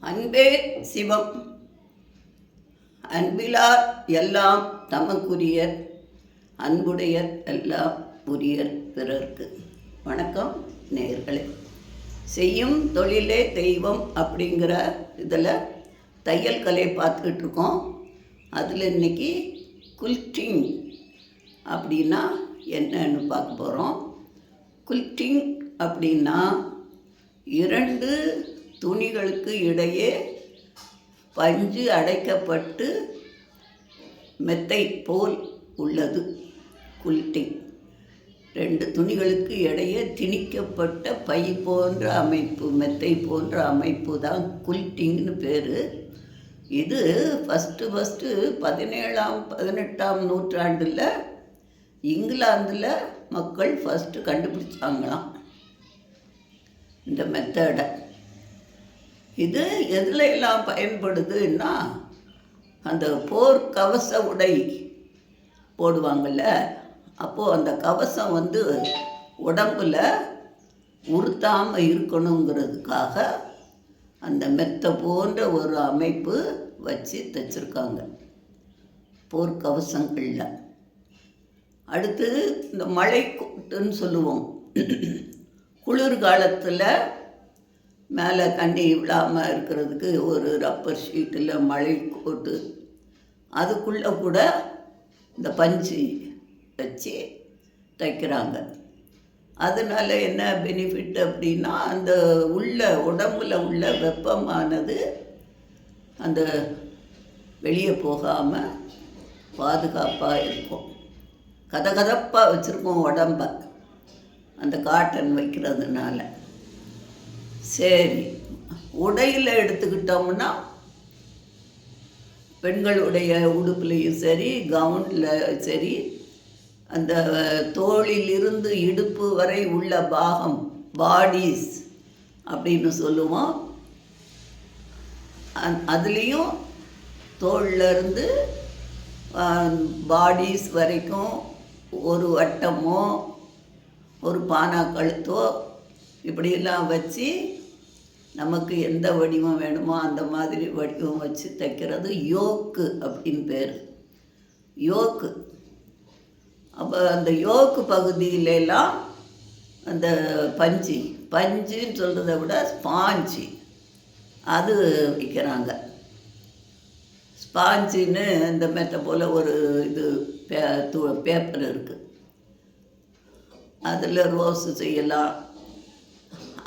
அன்பே சிவம். அன்பிலார் எல்லாம் தமக்குரியர், அன்புடையர் எல்லாம் உரியர் பிறர்க்கு. வணக்கம் நேயர்களே. செய்யும் தொழிலே தெய்வம் அப்படிங்கிற இதில் தையல் கலையை பார்த்துக்கிட்டு இருக்கோம். அதில் இன்றைக்கி குல்ட்டிங் அப்படின்னா என்னன்னு பார்க்க போகிறோம். குல்ட்டிங் அப்படின்னா இரண்டு துணிகளுக்கு இடையே பஞ்சு அடைக்கப்பட்டு மெத்தை போல் உள்ளது குல்ட்டிங். ரெண்டு துணிகளுக்கு இடையே திணிக்கப்பட்ட பை போன்ற அமைப்பு, மெத்தை போன்ற அமைப்பு தான் குல்ட்டிங்னு பேர். இது ஃபஸ்ட்டு 17ஆம் 18ஆம் நூற்றாண்டில் இங்கிலாந்தில் மக்கள் ஃபஸ்ட்டு கண்டுபிடிச்சாங்களாம் இந்த மெத்தடை. இது எதில் எல்லாம் பயன்படுதுன்னா, அந்த போர் கவச உடை போடுவாங்கள்ல, அப்போது அந்த கவசம் உடம்பில் உறுத்தாமல் இருக்கணுங்கிறதுக்காக அந்த மெத்தை போன்ற ஒரு அமைப்பு வச்சு தைச்சிருக்காங்க போர்க்கவசங்களில். அடுத்து இந்த மழை கோட்டுன்னு சொல்லுவோம். குளிர்காலத்தில் மேலே தண்ணி விழாமல் இருக்கிறதுக்கு ஒரு ரப்பர் ஷீட்டில் மழை கோட்டு, அதுக்குள்ளே கூட இந்த பஞ்சு வச்சு தைக்கிறாங்க. அதனால் என்ன பெனிஃபிட் அப்படின்னா, அந்த உடம்புல உள்ள வெப்பமானது அந்த வெளியே போகாமல் பாதுகாப்பாக இருக்கும். கதகதப்பாக வச்சுருக்கோம் உடம்ப அந்த காட்டன் வைக்கிறதுனால. சரி, உடையில் எடுத்துக்கிட்டோம்னா பெண்களுடைய உடுப்புலையும் சரி, கவுனில் சரி, அந்த தோளிலிருந்து இடுப்பு வரை உள்ள பாகம் பாடிஸ் அப்படின்னு சொல்லுவோம். அதுலேயும் தோள்லேருந்து பாடிஸ் வரைக்கும் ஒரு வட்டமோ ஒரு பானா கழுத்தோ இப்படியெல்லாம் வச்சு நமக்கு எந்த வடிவம் வேணுமோ அந்த மாதிரி வடிவம் வச்சு தைக்கிறது யோக்கு அப்படின்னு பேர். யோக்கு. அப்போ அந்த யோக்கு பகுதியிலெல்லாம் அந்த பஞ்சுன்னு சொல்கிறத விட ஸ்பாஞ்சு அது வைக்கிறாங்க. ஸ்பாஞ்சின்னு இந்த மெத்தை போல் ஒரு இது பேப்பர் இருக்குது, அதில் ரோஸு செய்யலாம்.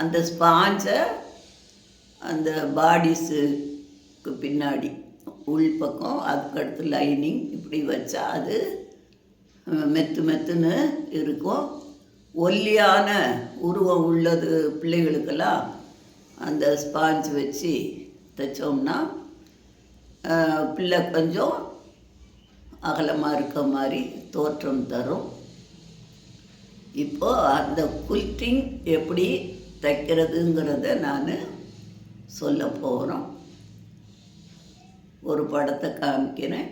அந்த ஸ்பாஞ்சை அந்த பாடிஸுக்கு பின்னாடி உள் பக்கம் அதுக்கடுத்து லைனிங் இப்படி வச்சா அது மெத்துன்னு இருக்கும். ஒல்லியான உருவம் உள்ளது பிள்ளைகளுக்கெல்லாம் அந்த ஸ்பாஞ்ச் வச்சு தைச்சோம்னா பிள்ளை கொஞ்சம் அகலமாக இருக்க மாதிரி தோற்றம் தரும். இப்போது அந்த குல்ட்டிங் எப்படி தைக்கிறதுங்கிறத நான் சொல்ல போகிறோம். ஒரு படத்தை காமிக்கிறேன்.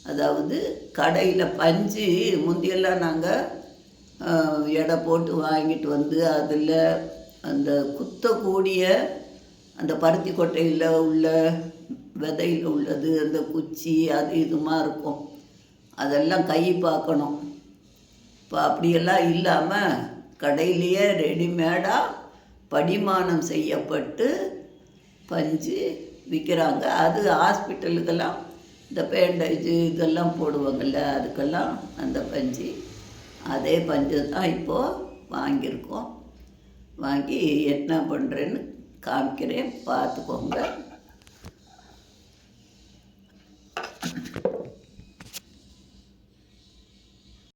அதாவது கடையில் பஞ்சு முந்தியெல்லாம் நாங்கள் எடை போட்டு வாங்கிட்டு அதில் அந்த குத்தக்கூடிய அந்த பருத்தி கொட்டையில் உள்ள விதையில் உள்ளது அந்த குச்சி அது இதுமாக இருக்கும். அதெல்லாம் கை பார்க்கணும். இப்போ அப்படியெல்லாம் இல்லாமல் கடையிலேயே ரெடிமேடாக படிமானம் செய்யப்பட்டு பஞ்சு விற்கிறாங்க. அது ஹாஸ்பிட்டலுக்கெல்லாம் இந்த பேண்டேஜு இதெல்லாம் போடுவாங்கள்ல, அதுக்கெல்லாம் அந்த பஞ்சு, அதே பஞ்சு தான் இப்போது வாங்கியிருக்கோம். வாங்கி என்ன பண்ணுறேன்னு காமிக்கிறேன், பார்த்துக்கோங்க.